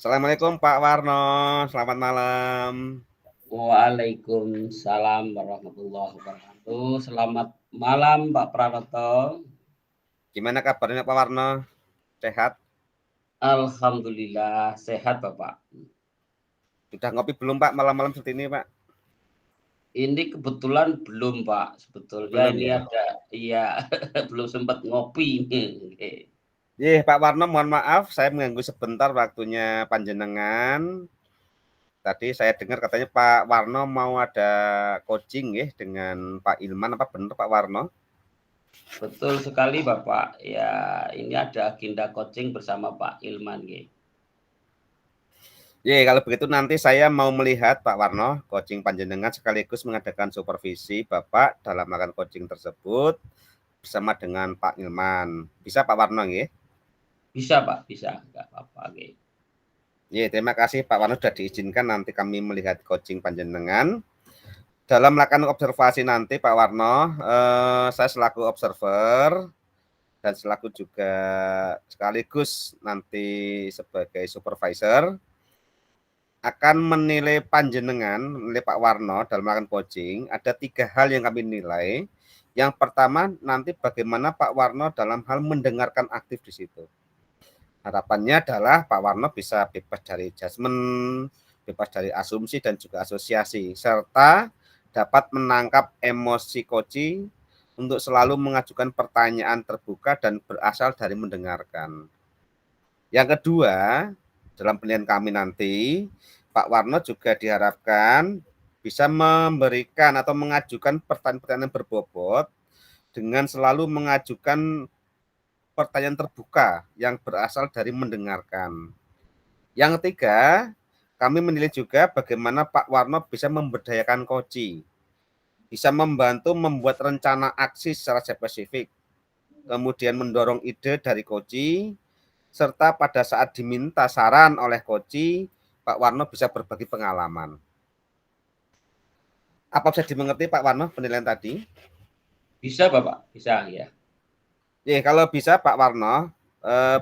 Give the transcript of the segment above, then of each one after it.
Assalamualaikum Pak Warno, selamat malam. Waalaikumsalam warahmatullahi wabarakatuh. Selamat malam Pak Pranoto. Gimana kabarnya Pak Warno? Sehat? Alhamdulillah sehat Bapak. Sudah ngopi belum Pak malam-malam seperti ini Pak? Ini kebetulan belum Pak. Sebetulnya Belum ini ya? ada, iya belum sempat ngopi ini. Pak Warno, mohon maaf saya mengganggu sebentar waktunya panjenengan. Tadi saya dengar katanya Pak Warno mau ada coaching ya dengan Pak Ilman, apa benar Pak Warno? Betul sekali Bapak. Ya, ini ada agenda coaching bersama Pak Ilman. Kalau begitu nanti saya mau melihat Pak Warno coaching panjenengan sekaligus mengadakan supervisi Bapak dalam melakukan coaching tersebut bersama dengan Pak Ilman. Bisa Pak Warno ya? Bisa Pak, bisa. Enggak apa-apa. Terima kasih Pak Warno sudah diizinkan nanti kami melihat coaching panjenengan. Dalam melakukan observasi nanti Pak Warno, saya selaku observer dan selaku juga sekaligus nanti sebagai supervisor akan menilai panjenengan, menilai Pak Warno dalam melakukan coaching. Ada 3 hal yang kami nilai. Yang pertama nanti bagaimana Pak Warno dalam hal mendengarkan aktif di situ. Harapannya adalah Pak Warno bisa bebas dari judgement, bebas dari asumsi dan juga asosiasi, serta dapat menangkap emosi coaching untuk selalu mengajukan pertanyaan terbuka dan berasal dari mendengarkan. Yang kedua, dalam penilaian kami nanti, Pak Warno juga diharapkan bisa memberikan atau mengajukan pertanyaan-pertanyaan berbobot dengan selalu mengajukan pertanyaan terbuka yang berasal dari mendengarkan. Yang ketiga, kami menilai juga bagaimana Pak Warno bisa memberdayakan Koci, bisa membantu membuat rencana aksi secara spesifik, kemudian mendorong ide dari Koci, serta pada saat diminta saran oleh Koci, Pak Warno bisa berbagi pengalaman. Apa bisa dimengerti Pak Warno penilaian tadi? Bisa Bapak, bisa ya. Kalau bisa Pak Warno,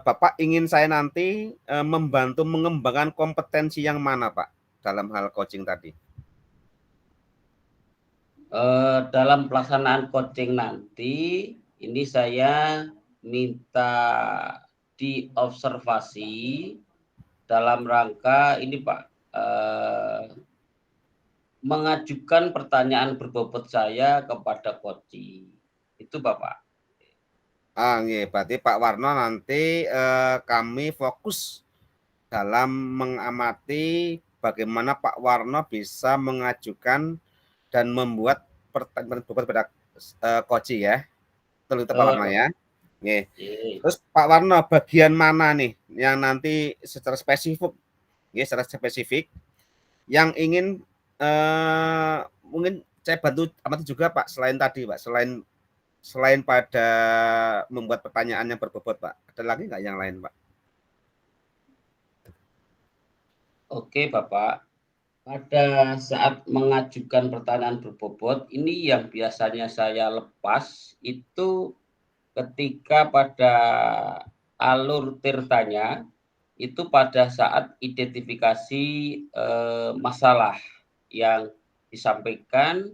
Bapak ingin saya nanti membantu mengembangkan kompetensi yang mana Pak dalam hal coaching tadi? Dalam pelaksanaan coaching nanti, ini saya minta diobservasi dalam rangka ini Pak, mengajukan pertanyaan berbobot saya kepada coaching. Itu Bapak. Berarti Pak Warno nanti kami fokus dalam mengamati bagaimana Pak Warno bisa mengajukan dan membuat pertanyaan berbobot pada Koci ya. Betul itu Pak Warno ya. Terus Pak Warno bagian mana nih yang nanti secara spesifik yang ingin mungkin saya bantu juga Pak selain tadi Pak, selain pada membuat pertanyaan yang berbobot Pak, ada lagi nggak yang lain Pak? Oke Bapak, pada saat mengajukan pertanyaan berbobot, ini yang biasanya saya lepas itu ketika pada alur tirtanya, itu pada saat identifikasi masalah yang disampaikan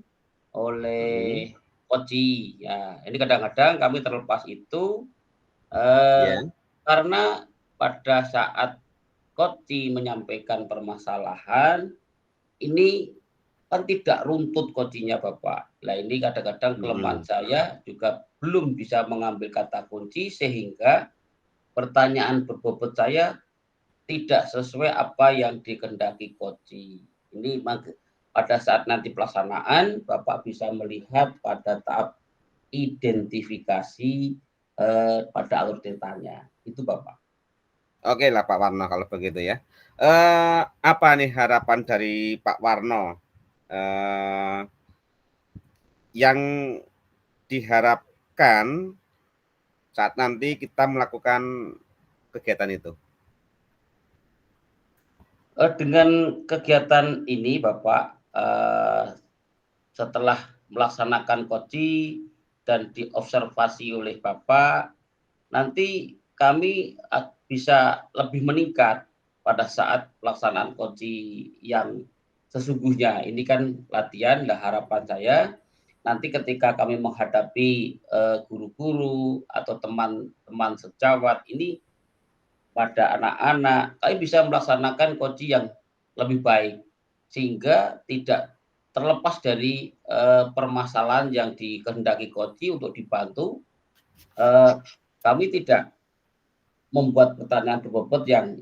oleh Koci. Ya, ini kadang-kadang kami terlepas itu karena pada saat Koci menyampaikan permasalahan, ini kan tidak runtut kocinya Bapak. Nah ini kadang-kadang kelemahan saya juga belum bisa mengambil kata kunci sehingga pertanyaan berbobot saya tidak sesuai apa yang dikehendaki Koci. Ini pada saat nanti pelaksanaan Bapak bisa melihat pada tahap identifikasi pada alur ceritanya. Itu Bapak. Oke lah Pak Warno kalau begitu ya. Apa nih harapan dari Pak Warno yang diharapkan saat nanti kita melakukan kegiatan itu? Dengan kegiatan ini Bapak, setelah melaksanakan Koci dan diobservasi oleh Bapak, nanti kami bisa lebih meningkat pada saat pelaksanaan coaching yang sesungguhnya. Ini kan latihan, lah harapan saya nanti ketika kami menghadapi guru-guru atau teman-teman sejawat ini pada anak-anak, kami bisa melaksanakan coaching yang lebih baik sehingga tidak terlepas dari permasalahan yang dikehendaki coaching untuk dibantu. Kami tidak membuat pertanyaan berbobot yang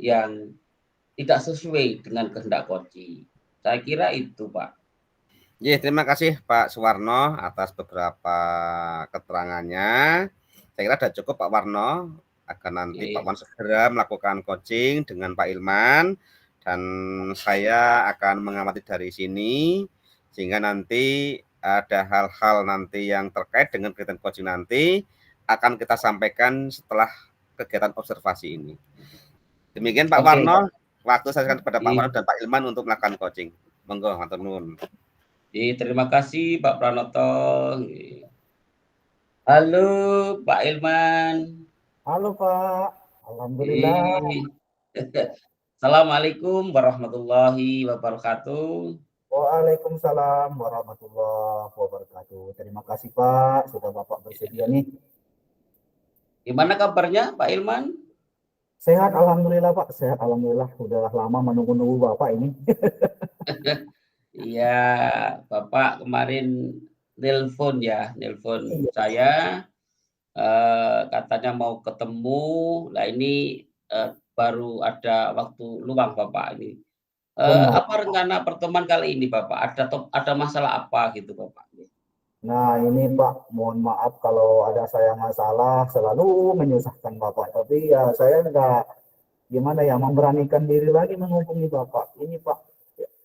tidak sesuai dengan kehendak coaching. Saya kira itu, Pak. Ya, terima kasih Pak Suwarno atas beberapa keterangannya. Saya kira sudah cukup Pak Warno, agar nanti Pak Warno segera melakukan coaching dengan Pak Ilman, dan saya akan mengamati dari sini, sehingga nanti ada hal-hal nanti yang terkait dengan kegiatan coaching nanti akan kita sampaikan setelah kegiatan observasi ini. Demikian Pak Warno, waktu saya serahkan kepada Pak Warno dan Pak Ilman untuk melakukan coaching. Monggo, matur nuwun. Terima kasih Pak Pranoto. Halo Pak Ilman. Halo Pak, alhamdulillah. Assalamualaikum warahmatullahi wabarakatuh. Waalaikumsalam warahmatullahi wabarakatuh. Terima kasih Pak, sudah Bapak bersedia nih. Gimana kabarnya Pak Ilman? Sehat alhamdulillah Pak, sehat alhamdulillah. Sudah lama menunggu-nunggu Bapak ini. Iya, Bapak kemarin nelpon saya, katanya mau ketemu. Nah ini baru ada waktu luang Bapak ini. Apa rencana pertemuan kali ini Bapak? Ada masalah apa gitu Bapak? Nah ini Pak, mohon maaf kalau ada saya masalah, selalu menyusahkan Bapak. Tapi ya saya enggak, gimana ya, memberanikan diri lagi menghubungi Bapak. Ini Pak,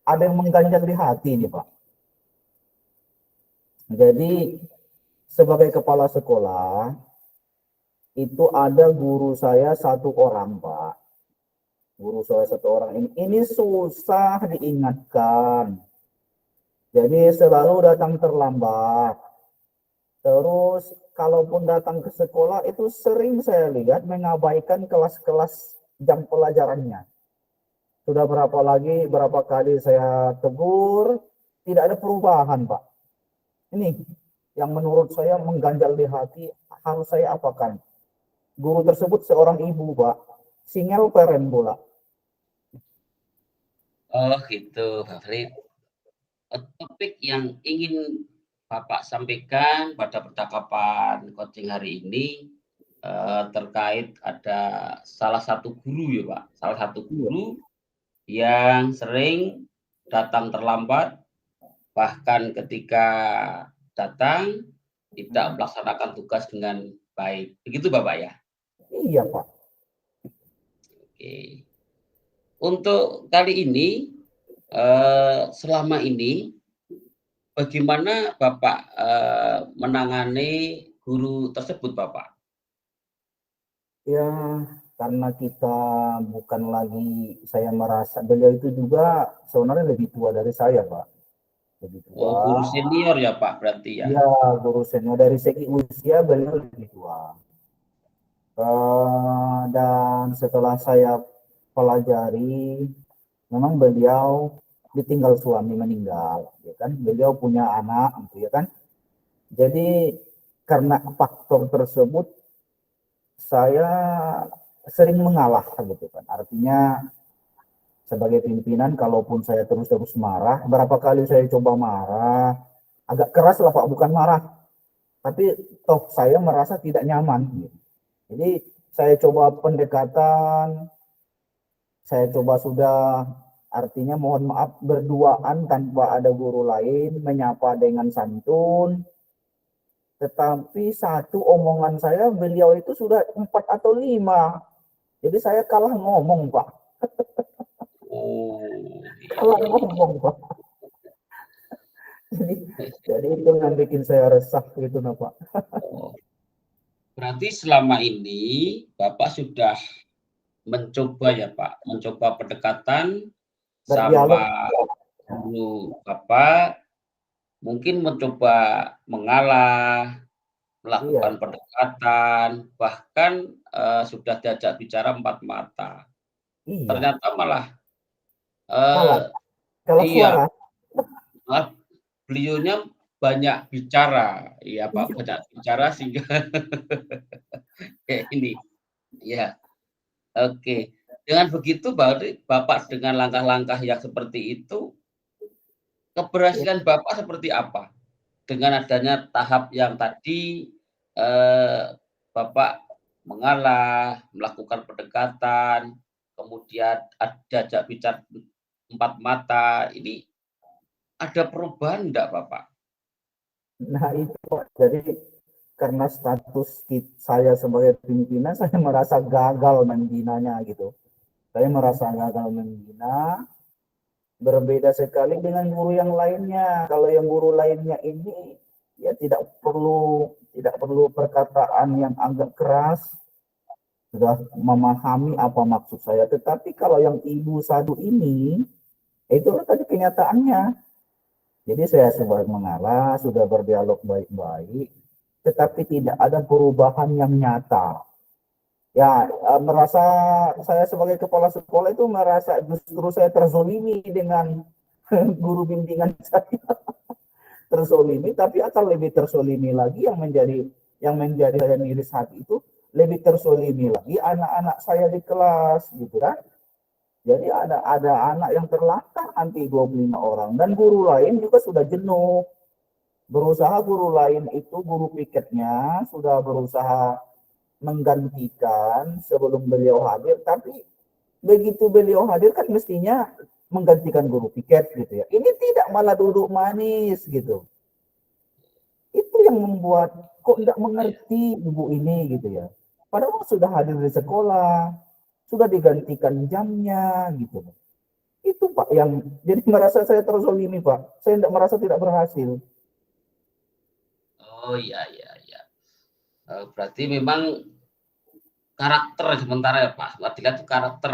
ada yang mengganjal di hati nih Pak. Jadi sebagai kepala sekolah, itu ada guru saya satu orang Pak. Guru saya satu orang ini susah diingatkan. Jadi selalu datang terlambat. Terus kalaupun datang ke sekolah itu sering saya lihat mengabaikan kelas-kelas jam pelajarannya. Sudah berapa kali saya tegur, tidak ada perubahan Pak. Ini yang menurut saya mengganjal di hati, harus saya apakan? Guru tersebut seorang ibu Pak, single parent pula. Oh gitu Pak Frit. Topik yang ingin Bapak sampaikan pada percakapan coaching hari ini terkait ada salah satu guru ya Pak, salah satu guru yang sering datang terlambat, bahkan ketika datang tidak melaksanakan tugas dengan baik. Begitu Bapak ya? Iya Pak. Oke. Untuk kali ini, selama ini bagaimana Bapak menangani guru tersebut Bapak? Ya, karena kita bukan lagi, saya merasa beliau itu juga sebenarnya lebih tua dari saya Pak. Lebih tua. Oh, guru senior ya Pak berarti ya? Iya, guru senior, dari segi usia beliau lebih tua. Dan setelah saya pelajari, memang beliau ditinggal suami, meninggal, ya kan? Beliau punya anak, gitu ya kan? Jadi karena faktor tersebut saya sering mengalah, gitu kan? Artinya sebagai pimpinan, kalaupun saya terus-terus marah, berapa kali saya coba marah, agak keras lah Pak, bukan marah, tapi toh saya merasa tidak nyaman, gitu. Jadi saya coba pendekatan, saya coba sudah, artinya mohon maaf, berduaan tanpa ada guru lain, menyapa dengan santun. Tetapi satu omongan saya, beliau itu sudah 4 atau 5. Jadi saya kalah ngomong Pak. Oh, Kalah ngomong Pak. Jadi itu yang bikin saya resah gitu nah Pak. oh. Berarti selama ini Bapak sudah mencoba ya Pak, mencoba pendekatan Berdialog. sama guru Bapak, mungkin mencoba mengalah, melakukan pendekatan, bahkan sudah diajak bicara 4 mata. Iya, ternyata malah kalah. eh, Kalau iya, suara, malah beliaunya banyak bicara, iya Pak, iya, banyak bicara sehingga kayak ini. Ya, oke. Dengan begitu berarti Bapak dengan langkah-langkah yang seperti itu, keberhasilan Bapak seperti apa? Dengan adanya tahap yang tadi, eee, Bapak mengalah, melakukan pendekatan, kemudian diajak bicara empat mata, ini ada perubahan enggak Bapak? nah itu Pak. Jadi karena status saya sebagai pimpinan, saya merasa gagal membinanya gitu. Saya merasa gagal membina, berbeda sekali dengan guru yang lainnya. Kalau yang guru lainnya ini ya tidak perlu perkataan yang agak keras, sudah memahami apa maksud saya. Tetapi kalau yang ibu satu ini, itu tadi kenyataannya. Jadi saya sudah mengalah, sudah berdialog baik-baik, tetapi tidak ada perubahan yang nyata. Ya, merasa saya sebagai kepala sekolah itu merasa justru saya terzolimi dengan guru bimbingan saya. Terzolimi, tapi akan lebih terzolimi lagi yang menjadi saya miris hati itu, lebih terzolimi lagi anak-anak saya di kelas gitu kan. Jadi ada anak yang terlantar nanti 25 orang, dan guru lain juga sudah jenuh. Berusaha guru lain itu, guru piketnya sudah berusaha menggantikan sebelum beliau hadir, tapi begitu beliau hadir kan mestinya menggantikan guru piket gitu ya. Ini tidak, malah duduk manis gitu. Itu yang membuat kok tidak mengerti ibu ini gitu ya. Padahal sudah hadir di sekolah, sudah digantikan jamnya gitu. Itu Pak yang jadi merasa saya terzolimi Pak. Saya tidak merasa tidak berhasil. Oh, iya iya iya. Berarti memang karakter sementara ya Pak, setelah dilihat tuh karakter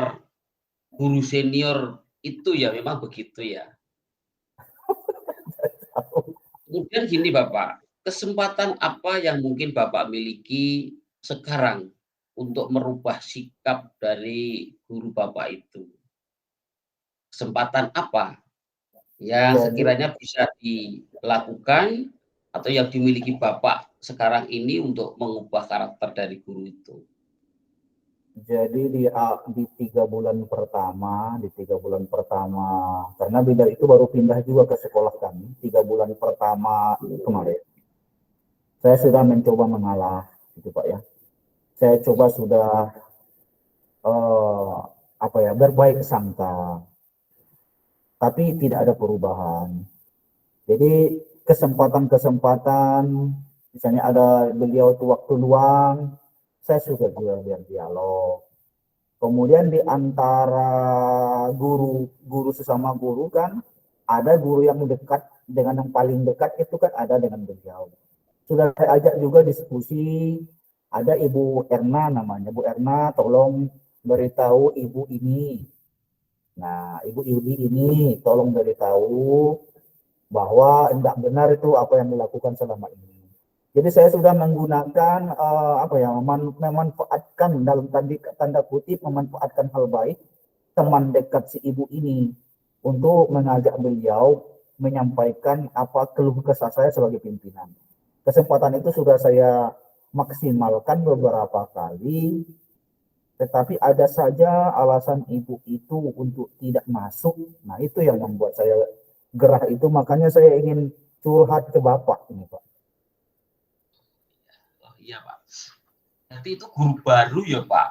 guru senior itu ya memang begitu ya. Kemudian gini Bapak, kesempatan apa yang mungkin Bapak miliki sekarang untuk merubah sikap dari guru Bapak itu? Kesempatan apa yang Jadi sekiranya bisa dilakukan atau yang dimiliki Bapak sekarang ini untuk mengubah karakter dari guru itu? Jadi di 3 bulan pertama, karena beda itu baru pindah juga ke sekolah kami. 3 bulan pertama kemarin, saya sudah mencoba mengalah, gitu Pak ya. Saya coba sudah berbaik sangka, tapi tidak ada perubahan. Jadi kesempatan-kesempatan, misalnya ada beliau itu waktu luang, saya sudah berdialog. Kemudian di antara guru sesama guru kan, ada guru yang dekat, dengan yang paling dekat itu kan ada dengan beliau. Sudah saya ajak juga diskusi, ada Ibu Erna namanya, Bu Erna tolong beritahu Ibu ini. Nah, Ibu Yudi ini tolong beritahu bahwa tidak benar itu apa yang dilakukan selama ini. Jadi saya sudah menggunakan memanfaatkan dalam tanda kutip, memanfaatkan hal baik teman dekat si ibu ini untuk mengajak beliau menyampaikan apa keluh kesah saya sebagai pimpinan. Kesempatan itu sudah saya maksimalkan beberapa kali, tetapi ada saja alasan ibu itu untuk tidak masuk. Nah, itu yang membuat saya gerah itu, makanya saya ingin curhat ke Bapak ini, Pak. Oh iya Pak, berarti itu guru baru ya Pak?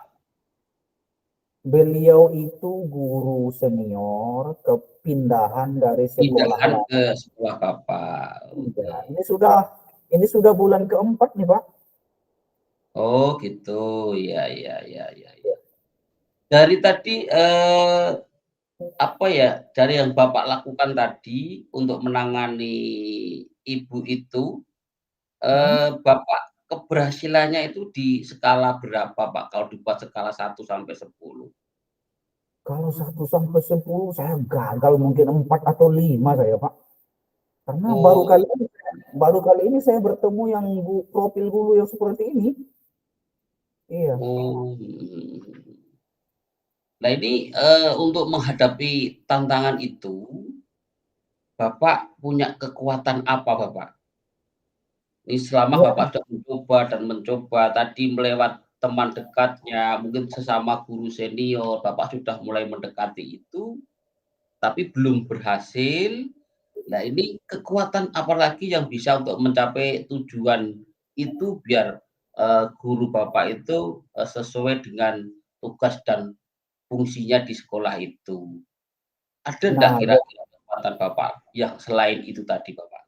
Beliau itu guru senior kepindahan dari sekolah Pindahan lain. ke sekolah Bapak, Ya, oke. ini sudah bulan keempat nih, Pak. Oh gitu, ya ya ya ya ya. Dari tadi, apa ya, dari yang Bapak lakukan tadi untuk menangani ibu itu, Bapak keberhasilannya itu di skala berapa Pak, kalau dibuat skala 1 sampai 10? Kalau 1 sampai 10 saya gagal mungkin 4 atau 5 saya, Pak. Karena baru Oh kali ini baru kali ini saya bertemu yang profil guru yang seperti ini. Iya. oh, mhm. Nah ini untuk menghadapi tantangan itu, Bapak punya kekuatan apa Bapak? Ini selama Ya, Bapak sudah mencoba dan mencoba tadi melewat teman dekatnya, mungkin sesama guru senior, Bapak sudah mulai mendekati itu, tapi belum berhasil. Nah, ini kekuatan apa lagi yang bisa untuk mencapai tujuan itu biar, guru Bapak itu, sesuai dengan tugas dan fungsinya di sekolah itu. Ada enggak nah, kira-kira kekuatan Bapak yang selain itu tadi, Bapak?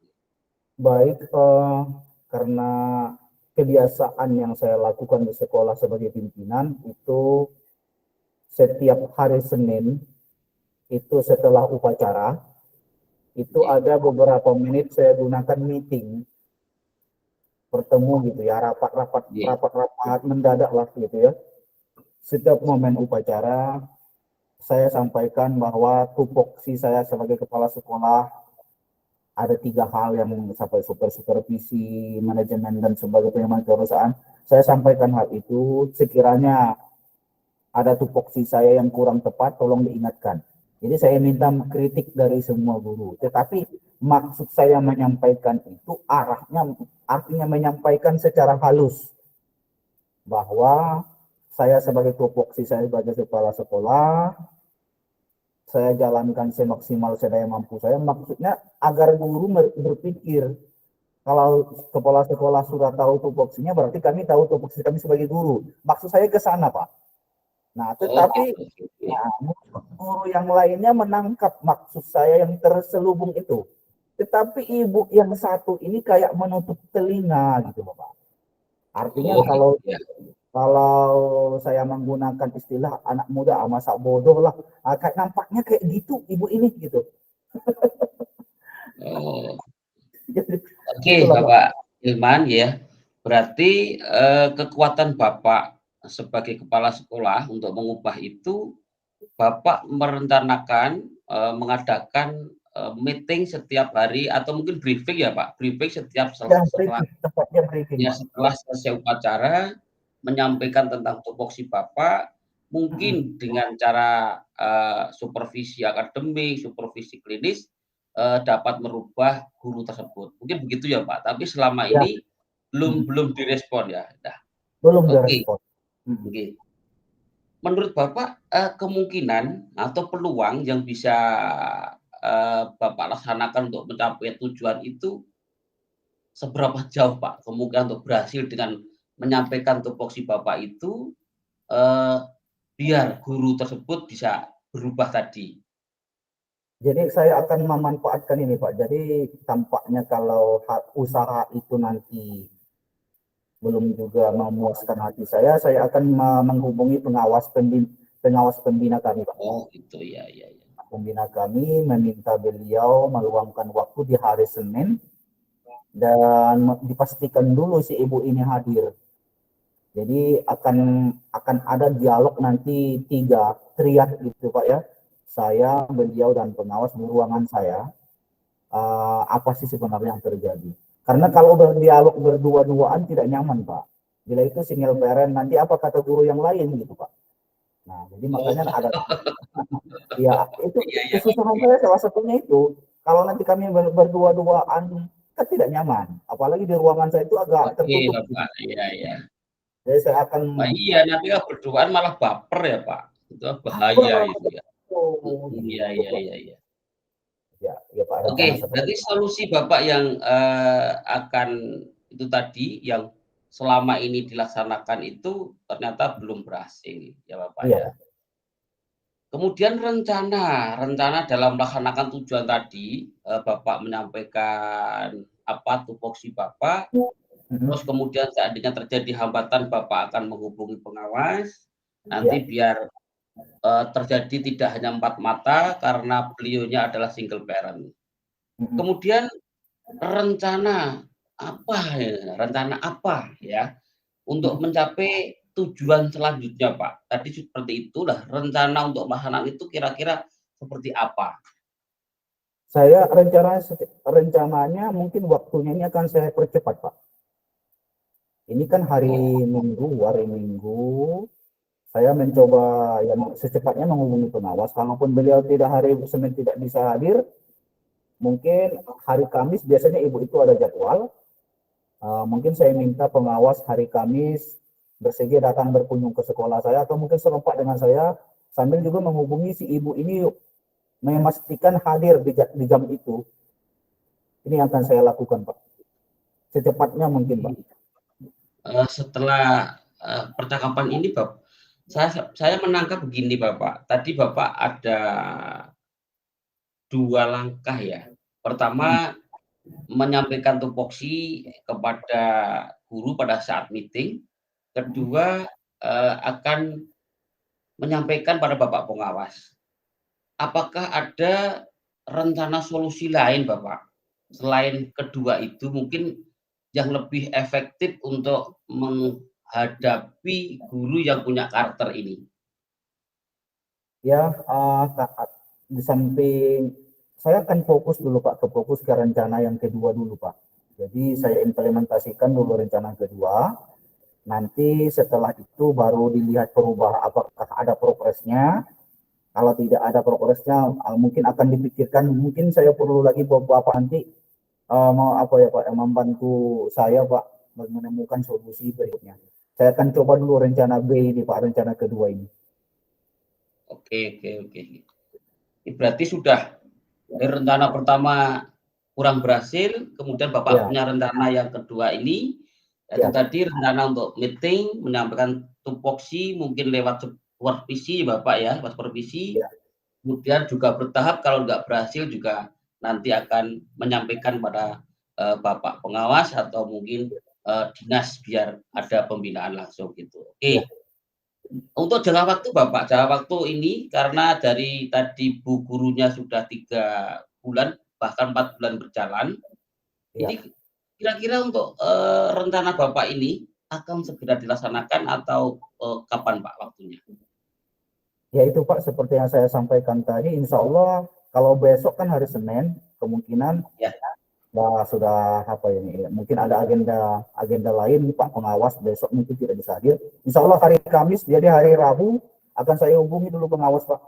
baik, karena kebiasaan yang saya lakukan di sekolah sebagai pimpinan itu setiap hari Senin itu setelah upacara itu Nggih, ada beberapa menit saya gunakan meeting, bertemu gitu ya, rapat-rapat nggih. rapat-rapat mendadak lah gitu ya. Setiap momen upacara saya sampaikan bahwa tupoksi saya sebagai kepala sekolah ada 3 hal yang sampai supervisi, manajemen dan sebagai pengamat perusahaan. Saya sampaikan hal itu, sekiranya ada tupoksi saya yang kurang tepat, tolong diingatkan. Jadi saya minta kritik dari semua guru. Tetapi maksud saya menyampaikan itu artinya menyampaikan secara halus bahwa saya sebagai tupoksi saya sebagai kepala sekolah, saya jalankan semaksimal sedaya mampu saya. Maksudnya agar guru berpikir kalau kepala sekolah sudah tahu tupoksinya, berarti kami tahu tupoksi kami sebagai guru. Maksud saya ke sana, Pak. Nah, Oh, tetapi gitu, oke. nah, guru yang lainnya menangkap maksud saya yang terselubung itu. Tetapi ibu yang satu ini kayak menutup telinga gitu, Bapak. Artinya Oh, gitu kalau ya. kalau saya menggunakan istilah anak muda masa bodoh lah, kayak nampaknya kayak gitu ibu ini gitu. Oh, Jadi oke, itulah Pak. Bapak Hilman ya. Berarti, kekuatan Bapak sebagai kepala sekolah untuk mengubah itu Bapak merencanakan, mengadakan, meeting setiap hari atau mungkin briefing ya, Pak? Briefing setiap Yang setelah briefing, tepatnya briefing ya Pak. setelah selesai upacara, menyampaikan tentang tupoksi Bapak, mungkin dengan cara, supervisi akademik, supervisi klinis, dapat merubah guru tersebut. Mungkin begitu ya, Pak? Tapi selama Ya, ini belum belum direspon ya? Nah, belum oke, direspon. oke. Menurut Bapak, kemungkinan atau peluang yang bisa, Bapak laksanakan untuk mencapai tujuan itu seberapa jauh, Pak, kemungkinan untuk berhasil dengan menyampaikan tupoksi Bapak itu, eee, biar guru tersebut bisa berubah tadi? Jadi saya akan memanfaatkan ini Pak. Jadi tampaknya kalau usaha itu nanti belum juga memuaskan hati saya akan menghubungi pengawas pembina kami Pak. Oh gitu, ya ya ya. Pembina kami meminta beliau meluangkan waktu di hari Senin dan dipastikan dulu si ibu ini hadir. Jadi akan ada dialog nanti 3 triad gitu Pak ya. Saya, beliau dan pengawas di ruangan saya. Apa sih sebenarnya yang terjadi? Karena kalau berdialog berdua-duaan tidak nyaman Pak. Bila itu single parent nanti apa kata guru yang lain gitu Pak. Nah, jadi Oh, makanya ada ya itu iya iya, kesusahan oke. saya salah satunya itu. Kalau nanti kami berdua-duaan kan tidak nyaman. Apalagi di ruangan saya itu agak Oke, tertutup gitu. Bapak, iya iya. Jadi saya akan Nah iya, nanti kalau berduaan malah baper ya, Pak. Itu bahaya itu ya. oh, Iya gitu iya Pak. iya iya. Ya, ya Pak rencana Oke, seperti berarti itu. solusi Bapak yang, akan itu tadi, yang selama ini dilaksanakan itu ternyata belum berhasil, ya Bapak ya. Iya. Kemudian rencana dalam melaksanakan tujuan tadi, Bapak menyampaikan apa, tupoksi Bapak, terus Mhm. kemudian seandainya terjadi hambatan Bapak akan menghubungi pengawas, nanti Ya. biar, terjadi tidak hanya empat mata karena beliaunya adalah single parent. Mhm. Kemudian rencana apa ya, untuk Mhm. mencapai tujuan selanjutnya, Pak? Tadi seperti itulah, rencana untuk melaksanakan itu kira-kira seperti apa? Saya rencananya mungkin waktunya ini akan saya percepat, Pak. Ini kan Oh, Minggu, hari Minggu. saya mencoba yang secepatnya menghubungi pengawas. Kalaupun beliau tidak hari Senin tidak bisa hadir, mungkin hari Kamis biasanya ibu itu ada jadwal. Mungkin saya minta pengawas hari Kamis bersedia datang berkunjung ke sekolah saya, atau mungkin serempak dengan saya sambil juga menghubungi si ibu ini memastikan hadir di jam itu. Ini yang akan saya lakukan, Pak. Secepatnya mungkin, Pak. Setelah percakapan ini, Bapak, saya menangkap begini, Bapak. Tadi Bapak ada 2 langkah ya. Pertama, menyampaikan tupoksi kepada guru pada saat meeting. Kedua, akan menyampaikan pada Bapak pengawas. Apakah ada rencana solusi lain, Bapak? Selain kedua itu, mungkin yang lebih efektif untuk menghadapi guru yang punya karakter ini? Ya, di samping saya akan fokus dulu, Pak, fokus ke rencana yang kedua dulu, Pak. Jadi saya implementasikan dulu rencana kedua. Nanti setelah itu baru dilihat perubahan, apakah ada progresnya. Kalau tidak ada progresnya, mungkin akan dipikirkan. Mungkin saya perlu lagi beberapa nanti mau apa ya, Pak, membantu saya, Pak, menemukan solusi berikutnya. Saya akan coba dulu rencana B ini, Pak, rencana kedua ini. Oke. Ini berarti sudah dari rencana pertama kurang berhasil, kemudian Bapak punya rencana yang kedua ini, yaitu tadi rencana untuk meeting, menyampaikan tupoksi mungkin lewat supervisi Bapak ya, supervisi. Kemudian juga bertahap, kalau nggak berhasil juga nanti akan menyampaikan pada Bapak pengawas atau mungkin dinas biar ada pembinaan langsung gitu. Oke. Untuk jangka waktu Bapak, jangka waktu ini karena dari tadi Bu gurunya sudah 3 bulan, bahkan 4 bulan berjalan, ini kira-kira untuk rencana Bapak ini akan segera dilaksanakan atau kapan Pak waktunya? Ya itu Pak, seperti yang saya sampaikan tadi, insya Allah kalau besok kan hari Senin, kemungkinan sudah apa ini, mungkin ada agenda lain Pak pengawas besok mungkin tidak bisa hadir. Insya Allah hari Kamis, jadi hari Rabu akan saya hubungi dulu pengawas Pak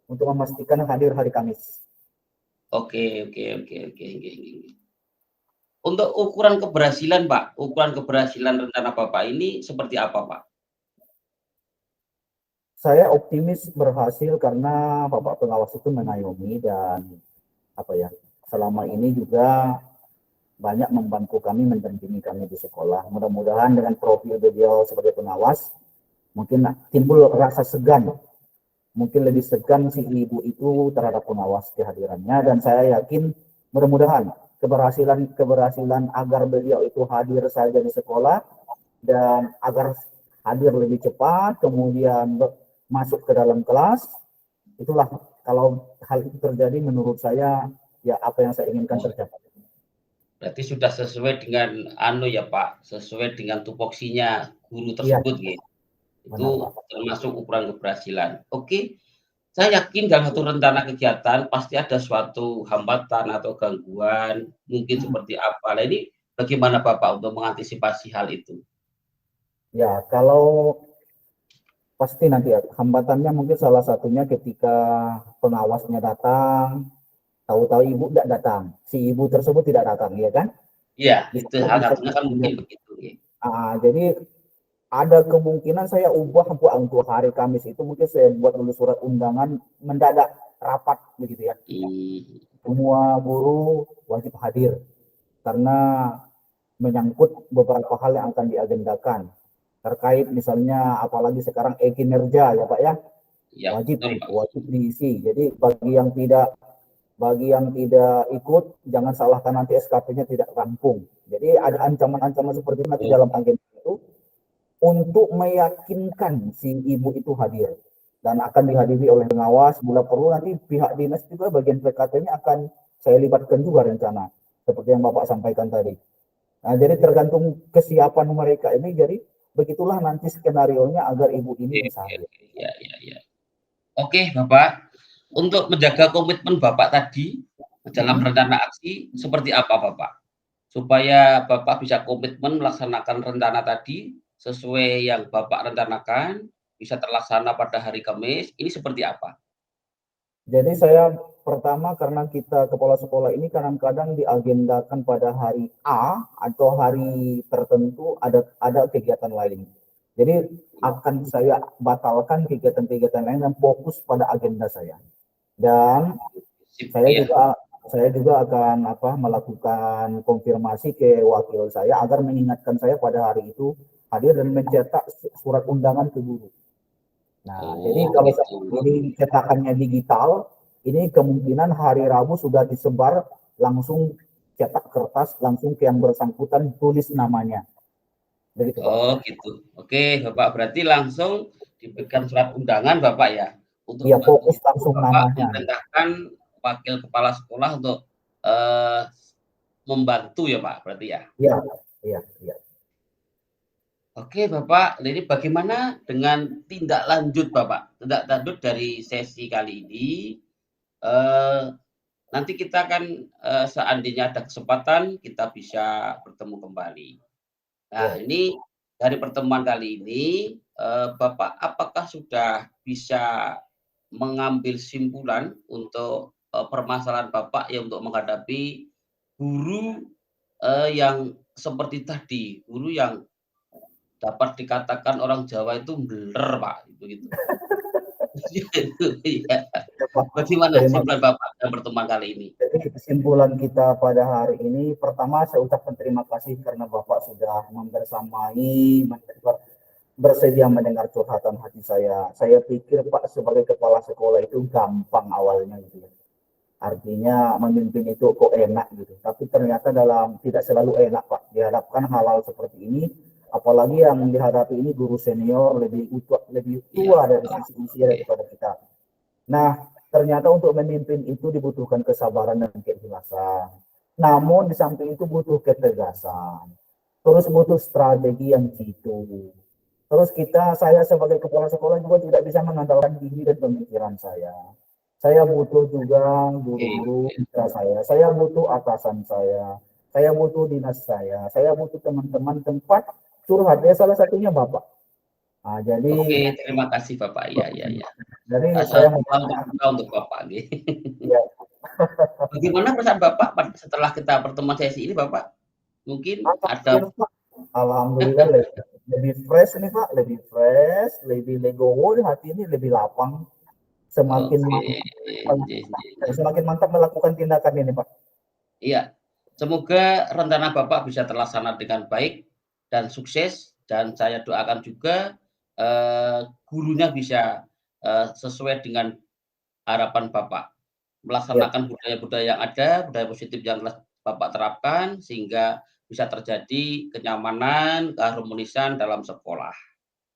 untuk memastikan hadir hari Kamis. Oke. Untuk ukuran keberhasilan Pak, ukuran keberhasilan rencana Bapak ini seperti apa Pak? Saya optimis berhasil karena Bapak pengawas itu mengayomi dan apa ya, selama ini juga banyak membantu kami, mendampingi kami di sekolah. Mudah-mudahan dengan profil beliau sebagai pengawas, mungkin timbul rasa segan. Mungkin lebih segan si ibu itu terhadap pengawas kehadirannya, dan saya yakin mudah-mudahan keberhasilan agar beliau itu hadir saja di sekolah dan agar hadir lebih cepat, kemudian masuk ke dalam kelas. Itulah kalau hal itu terjadi menurut saya ya apa yang saya inginkan tercapai. Berarti sudah sesuai dengan ya Pak, sesuai dengan tupoksinya guru tersebut gitu. Itu termasuk ukuran keberhasilan. Oke. Saya yakin dalam satu rencana kegiatan pasti ada suatu hambatan atau gangguan, mungkin seperti apa. Nah, ini bagaimana Bapak untuk mengantisipasi hal itu? Ya, kalau pasti nanti hambatannya mungkin salah satunya ketika pengawasnya datang, tahu-tahu ibu tidak datang, si ibu tersebut tidak datang, ya kan? Iya, itu hal satunya kan mungkin begitu. Ya. Jadi ada kemungkinan saya ubah untuk hari Kamis itu, mungkin saya buat dulu surat undangan mendadak rapat begitu ya. Semua guru wajib hadir karena menyangkut beberapa hal yang akan diagendakan terkait misalnya apalagi sekarang kinerja ya Pak ya, wajib diisi. Jadi bagi yang tidak ikut jangan salahkan nanti SKP-nya tidak rampung. Jadi ada ancaman-ancaman seperti itu nanti dalam agenda itu untuk meyakinkan si ibu itu hadir dan akan dihadiri oleh pengawas. Bila perlu nanti pihak dinas juga bagian PKT-nya akan saya libatkan juga rencana seperti yang Bapak sampaikan tadi. Nah, jadi tergantung kesiapan mereka ini, jadi begitulah nanti skenario-nya agar ibu ini bisa hadir. Ya. Oke, Bapak. Untuk menjaga komitmen Bapak tadi dalam rencana aksi seperti apa, Bapak? Supaya Bapak bisa komitmen melaksanakan rencana tadi sesuai yang Bapak rencanakan, bisa terlaksana pada hari Kamis, ini seperti apa? Jadi saya pertama karena kita kepala sekolah ini kadang-kadang diagendakan pada hari A atau hari tertentu ada kegiatan lain. Jadi akan saya batalkan kegiatan-kegiatan lain dan fokus pada agenda saya. Dan Sip, saya ya. juga akan melakukan konfirmasi ke wakil saya agar mengingatkan saya pada hari itu hadir dan mencetak surat undangan ke guru. Nah, jadi Oh, kalau gitu. ini cetakannya digital, ini kemungkinan hari Rabu sudah disebar langsung cetak kertas langsung ke yang bersangkutan tulis namanya. Begitu, Pak. Oh, gitu. Oke, Bapak berarti langsung diberikan surat undangan Bapak ya untuk Iya, membantu fokus itu langsung Bapak namanya. memerintahkan wakil kepala sekolah untuk eh, membantu ya Pak, berarti ya. Iya, iya, iya. Oke Bapak, jadi bagaimana dengan tindak lanjut Bapak? Tindak lanjut dari sesi kali ini, eh, nanti kita kan seandainya ada kesempatan kita bisa bertemu kembali. Nah, Iya. ini dari pertemuan kali ini, Bapak apakah sudah bisa mengambil simpulan untuk permasalahan Bapak ya untuk menghadapi guru yang seperti tadi, guru yang dapat dikatakan orang Jawa itu beler, Pak, begitu. Iya. Ya, Pak. Bagaimana Terima kesimpulan Bapak dalam pertemuan kali ini? Jadi kesimpulan kita pada hari ini, pertama saya ucapkan terima kasih karena Bapak sudah membersamai, bersedia mendengar curhatan hati saya. Saya pikir Pak sebagai kepala sekolah itu gampang awalnya gitu ya. Artinya memimpin itu kok enak gitu. Tapi ternyata tidak selalu enak Pak. Dihadapkan hal-hal seperti ini, apalagi yang dihadapi ini guru senior lebih Iya, tua dari betul. sisi usia Oke. daripada kita. Nah, ternyata untuk memimpin itu dibutuhkan kesabaran dan keikhlasan. Namun di samping itu butuh ketegasan. Terus butuh strategi yang jitu. Terus saya sebagai kepala sekolah juga tidak bisa mengandalkan diri dan pemikiran saya. Saya butuh juga guru-guru Oke. mitra saya butuh atasan saya butuh dinas saya butuh teman-teman tempat curhat. Ya salah satunya Bapak. Nah, Oke, jadi terima kasih Bapak. Iya, iya, iya. saya Salam untuk duka untuk Bapak nih. ya, Bagaimana perasaan Bapak setelah kita pertemuan sesi ini Bapak? Mungkin ada. Alhamdulillah lebih fresh nih Pak, lebih fresh, lebih legowo hati ini lebih lapang, semakin Oke. semakin mantap melakukan tindakan ini Pak. Iya, semoga rencana Bapak bisa terlaksana dengan baik dan sukses, dan saya doakan juga gurunya bisa sesuai dengan harapan Bapak, Ya, melaksanakan budaya-budaya yang ada, budaya positif yang telah Bapak terapkan, sehingga bisa terjadi kenyamanan, keharmonisan dalam sekolah.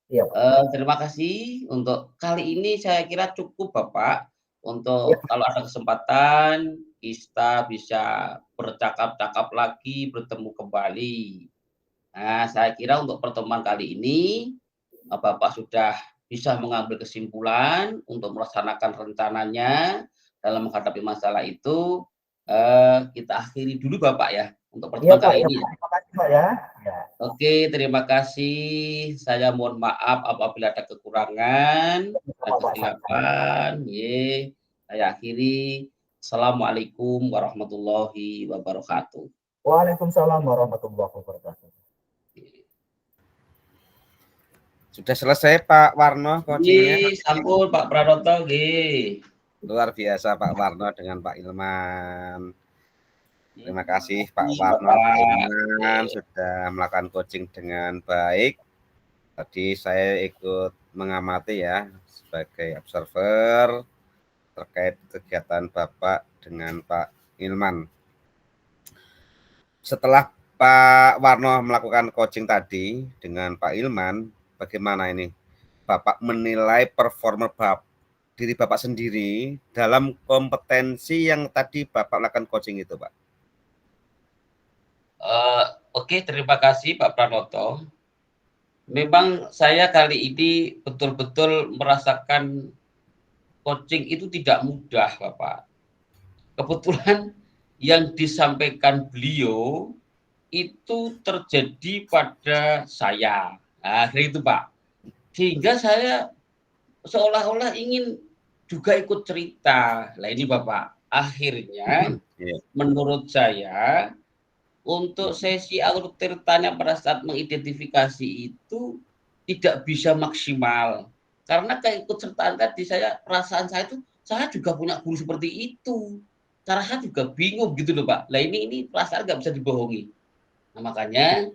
iya Pak. Terima kasih untuk kali ini saya kira cukup Bapak, Ya, untuk kalau ada kesempatan kita bisa bercakap-cakap lagi, bertemu kembali. Nah, saya kira untuk pertemuan kali ini, Bapak sudah bisa mengambil kesimpulan untuk melaksanakan rencananya dalam menghadapi masalah itu, kita akhiri dulu Bapak ya, untuk iya pertemuan Pak, kali ya, ini ya. terima kasih Pak ya. Ya, Oke, terima kasih. Saya mohon maaf apabila ada kekurangan dan sama Pak sama-sama. kesilapan. Saya akhiri. Assalamualaikum warahmatullahi wabarakatuh. Waalaikumsalam warahmatullahi wabarakatuh. Sudah selesai Pak Warno coachingnya. Sampun Pak Pranoto, nggih. Luar biasa Pak Warno dengan Pak Ilman. Terima kasih Pak Iya, Warno, Pak Bapak. Ilman sudah melakukan coaching dengan baik. Tadi saya ikut mengamati ya sebagai observer terkait kegiatan Bapak dengan Pak Ilman. Setelah Pak Warno melakukan coaching tadi dengan Pak Ilman, bagaimana ini Bapak menilai performa diri Bapak sendiri dalam kompetensi yang tadi Bapak lakukan coaching itu, Pak? Oke, terima kasih Pak Pranoto. Memang saya kali ini betul-betul merasakan coaching itu tidak mudah, Bapak. Kebetulan yang disampaikan beliau itu terjadi pada saya. Nah, itu Pak. Sehingga saya seolah-olah ingin juga ikut cerita. Lah ini Bapak, akhirnya Iya. menurut saya untuk sesi alur tanya pada saat mengidentifikasi itu tidak bisa maksimal. Karena keikutsertaan tadi perasaan saya itu, saya juga punya guru seperti itu. Cara saya juga bingung gitu loh Pak. Lah ini perasaan nggak bisa dibohongi. Nah makanya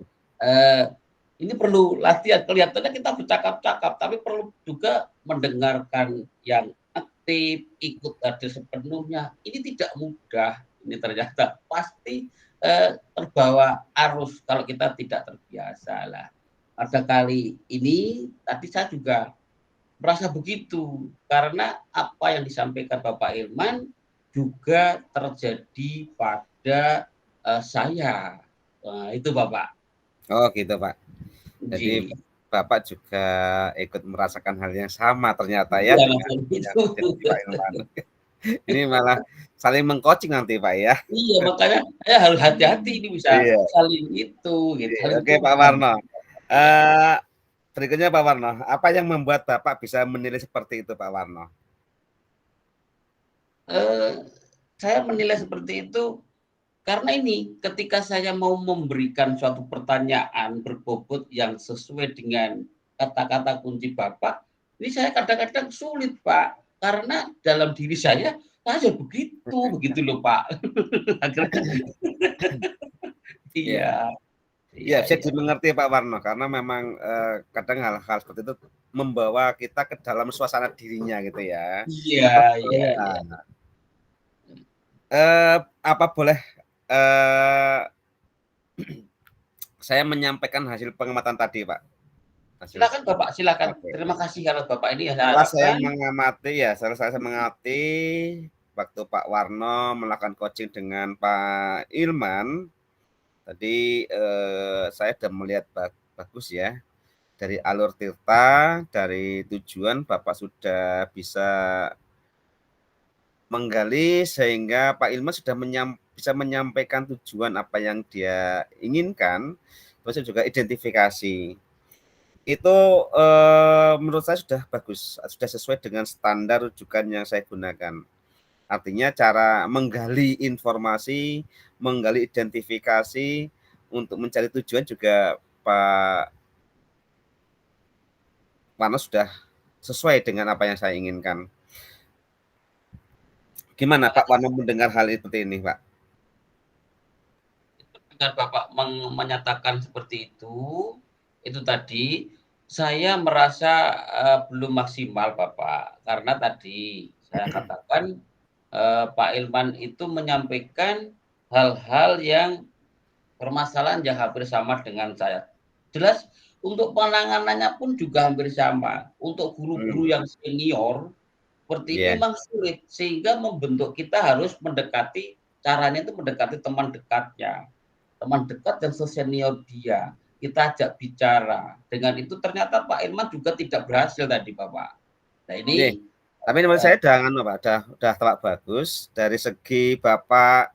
ini perlu latihan. Kelihatannya kita bercakap-cakap, tapi perlu juga mendengarkan yang aktif, ikut hadir sepenuhnya. Ini tidak mudah. Ini ternyata pasti terbawa arus kalau kita tidak terbiasa lah. Pada kali ini tadi saya juga merasa begitu karena apa yang disampaikan Bapak Ilman juga terjadi pada saya. Nah, itu Bapak. Oh gitu Pak. Jadi Ji. Bapak juga ikut merasakan hal yang sama ternyata ya Iya, dengan yang itu. terjadi Pak Ilman. Ini malah saling meng-coaching nanti Pak ya. Iya, makanya saya harus hati-hati ini bisa Iya. saling itu, gitu, Iya. saling Oke Pak tumbang. Warno. Eh berikutnya Pak Warno, apa yang membuat Bapak bisa menilai seperti itu Pak Warno? Saya menilai seperti itu karena ini ketika saya mau memberikan suatu pertanyaan berbobot yang sesuai dengan kata-kata kunci Bapak, ini saya kadang-kadang sulit Pak, karena dalam diri saya begitu loh Pak. Akhirnya Iya. iya, Ya, iya, bisa iya. dimengerti Pak Warno karena memang kadang hal-hal seperti itu membawa kita ke dalam suasana dirinya gitu ya. Iya, iya, iya. Nah, apa boleh saya menyampaikan hasil pengamatan tadi, Pak? Hasil. Silakan Bapak, silakan. Oke. Terima kasih kalau Bapak ini saya Setelah saya harapkan. mengamati ya, setelah saya mengamati waktu Pak Warno melakukan coaching dengan Pak Ilman, tadi saya sudah melihat bagus ya. Dari alur tirta, dari tujuan Bapak sudah bisa menggali sehingga Pak Ilman sudah bisa menyampaikan tujuan apa yang dia inginkan, terus juga identifikasi. Itu menurut saya sudah bagus, sudah sesuai dengan standar rujukan yang saya gunakan. Artinya cara menggali informasi, menggali identifikasi untuk mencari tujuan juga Pak Warno sudah sesuai dengan apa yang saya inginkan. Gimana Pak Warno mendengar hal seperti ini, Pak? Dengan Bapak menyatakan seperti itu tadi saya merasa belum maksimal Bapak, karena tadi saya katakan Pak Ilman itu menyampaikan hal-hal yang permasalahan yang hampir sama dengan saya. Jelas untuk penanganannya pun juga hampir sama. Untuk guru-guru yang senior seperti ini Yeah. memang sulit, sehingga membentuk kita harus mendekati, caranya itu mendekati teman dekatnya. Teman dekat yang sesenior dia, kita ajak bicara. Dengan itu ternyata Pak Ilman juga tidak berhasil tadi Bapak. Nah Yeah. ini Tapi menurut saya udah tepat bagus dari segi Bapak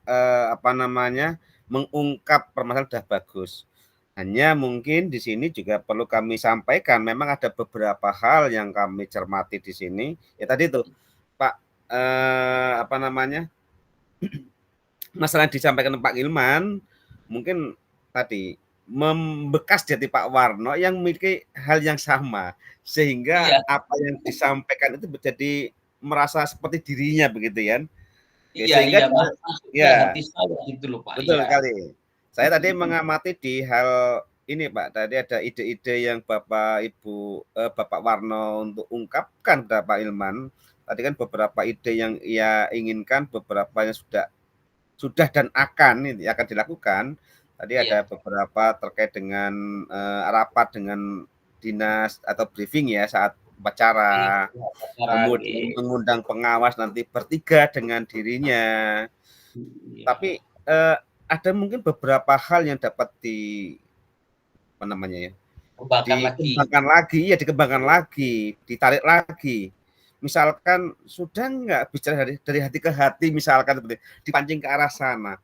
apa namanya mengungkap permasalahan sudah bagus. Hanya mungkin di sini juga perlu kami sampaikan memang ada beberapa hal yang kami cermati di sini. Ya tadi tuh Pak apa namanya masalah yang disampaikan Pak Ilman mungkin tadi membekas di hati Pak Warno yang memiliki hal yang sama sehingga iya, apa yang disampaikan itu menjadi merasa seperti dirinya begitu ya. Ya iya, sehingga iya, masuk ke ya hati saya gitu loh Pak. betul Iya. sekali. Saya tadi mengamati di hal ini Pak, tadi ada ide-ide yang Bapak Warno untuk ungkapkan kepada Pak Ilman. Tadi kan beberapa ide yang ia inginkan, beberapa yang sudah dan akan dilakukan. Tadi ada Iya. beberapa terkait dengan rapat dengan dinas atau briefing ya saat upacara, kemudian mengundang pengawas nanti bertiga dengan dirinya. Iya. Tapi ada mungkin beberapa hal yang dapat apa namanya ya, dikembangkan lagi, ditarik lagi. Misalkan sudah nggak bicara dari hati ke hati, misalkan seperti dipancing ke arah sana.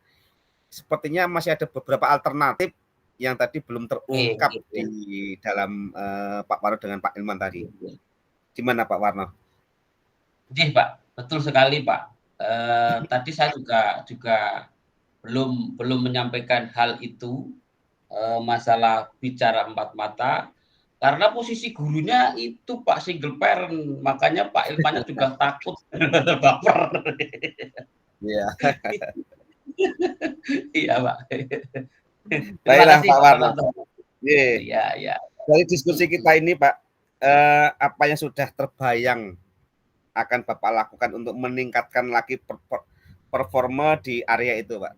Sepertinya masih ada beberapa alternatif yang tadi belum terungkap di dalam Pak Warno dengan Pak Ilman tadi. Gimana Pak Warno? Iya Pak, betul sekali Pak. Tadi saya juga belum menyampaikan hal itu, masalah bicara empat mata, karena posisi gurunya itu Pak single parent, makanya Pak Ilmannya juga takut baper. Iya. Iya Pak. Terima Baiklah kasih Pak Pak Warno. Pranata. Iya. Iya, iya. Dari diskusi kita ini Pak, apa yang sudah terbayang akan Bapak lakukan untuk meningkatkan lagi performa di area itu Pak?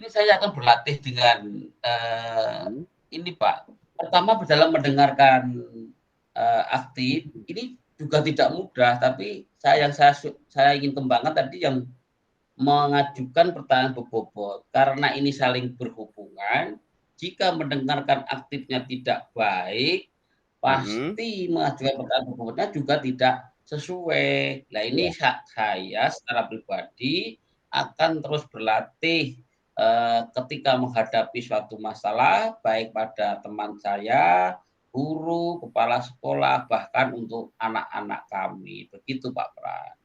Ini saya akan berlatih dengan ini Pak. Pertama dalam mendengarkan aktif, ini juga tidak mudah, tapi saya ingin kembangkan tadi yang mengajukan pertanyaan berbobot. Karena ini saling berhubungan, jika mendengarkan aktifnya tidak baik, pasti mengajukan pertanyaan berbobotnya juga tidak sesuai. Nah ini saya secara pribadi akan terus berlatih ketika menghadapi suatu masalah, baik pada teman saya, guru, kepala sekolah, bahkan untuk anak-anak kami. Begitu Pak Pran.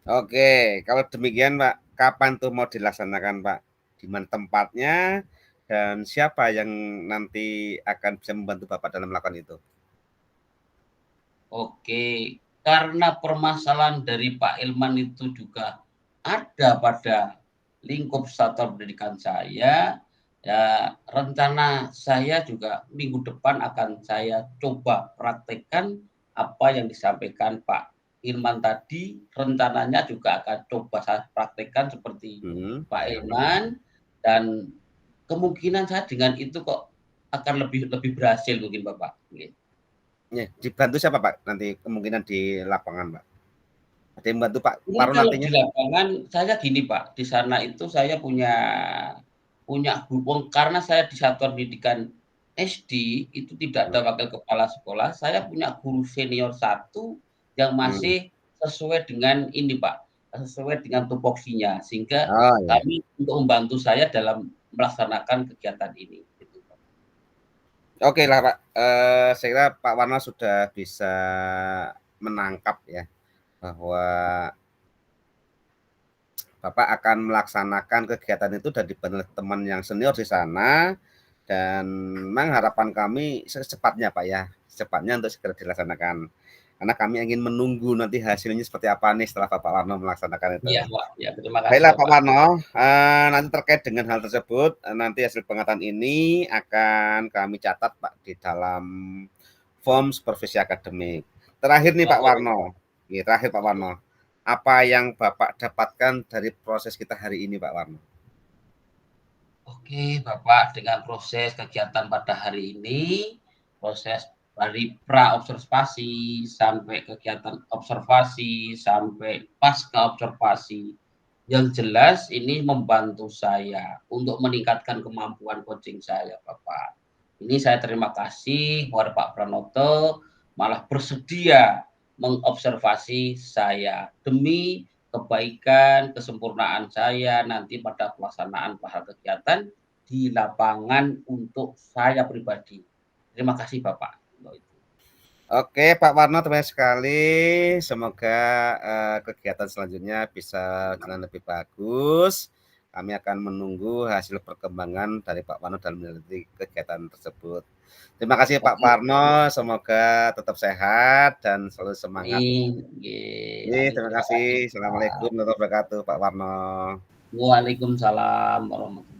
Oke, kalau demikian Pak, kapan tuh mau dilaksanakan Pak? Di mana tempatnya dan siapa yang nanti akan bisa membantu Bapak dalam melakukan itu? Oke, karena permasalahan dari Pak Ilman itu juga ada pada lingkup satuan pendidikan saya, ya rencana saya juga minggu depan akan saya coba praktekkan apa yang disampaikan Pak Ilman tadi, rencananya juga akan coba saya praktekkan seperti Pak Ilman, dan kemungkinan saya dengan itu kok akan lebih berhasil mungkin Bapak. Ya, dibantu siapa Pak? Nanti kemungkinan di lapangan Pak. Ada yang bantu Pak Ini Warno kalau nantinya? di lapangan saya gini Pak, di sana itu saya punya hubung karena saya di satuan pendidikan SD itu tidak ada wakil kepala sekolah, saya punya guru senior 1 yang masih sesuai dengan ini Pak, sesuai dengan tupoksinya, sehingga Oh ya. kami untuk membantu saya dalam melaksanakan kegiatan ini. Gitu, Pak. Oke lah Pak, saya kira Pak Warno sudah bisa menangkap ya bahwa Bapak akan melaksanakan kegiatan itu dan dibantu oleh teman yang senior di sana, dan memang harapan kami secepatnya Pak ya, secepatnya untuk segera dilaksanakan. Karena kami ingin menunggu nanti hasilnya seperti apa nih setelah Bapak Warno melaksanakan itu. Iya Pak, ya terima kasih Baiklah Pak Bapak. Warno, nanti terkait dengan hal tersebut, nanti hasil pengetahuan ini akan kami catat Pak di dalam form supervisi akademik. Terakhir nih Pak Warno, terakhir Pak Warno, apa yang Bapak dapatkan dari proses kita hari ini Pak Warno? Oke Bapak, dengan proses kegiatan pada hari ini, proses dari pra-observasi sampai kegiatan observasi, sampai pasca observasi, yang jelas ini membantu saya untuk meningkatkan kemampuan coaching saya Bapak. Ini saya terima kasih kepada Pak Pranoto malah bersedia mengobservasi saya demi kebaikan, kesempurnaan saya nanti pada pelaksanaan pahala kegiatan di lapangan untuk saya pribadi. Terima kasih Bapak. Oke Pak Warno, terima kasih sekali. Semoga kegiatan selanjutnya bisa jalan lebih bagus. Kami akan menunggu hasil perkembangan dari Pak Warno dalam meneliti kegiatan tersebut. Terima kasih Pak Warno, semoga tetap sehat dan selalu semangat. Terima kasih. Assalamualaikum warahmatullahi wabarakatuh Pak Warno. Waalaikumsalam warahmatullahi wabarakatuh.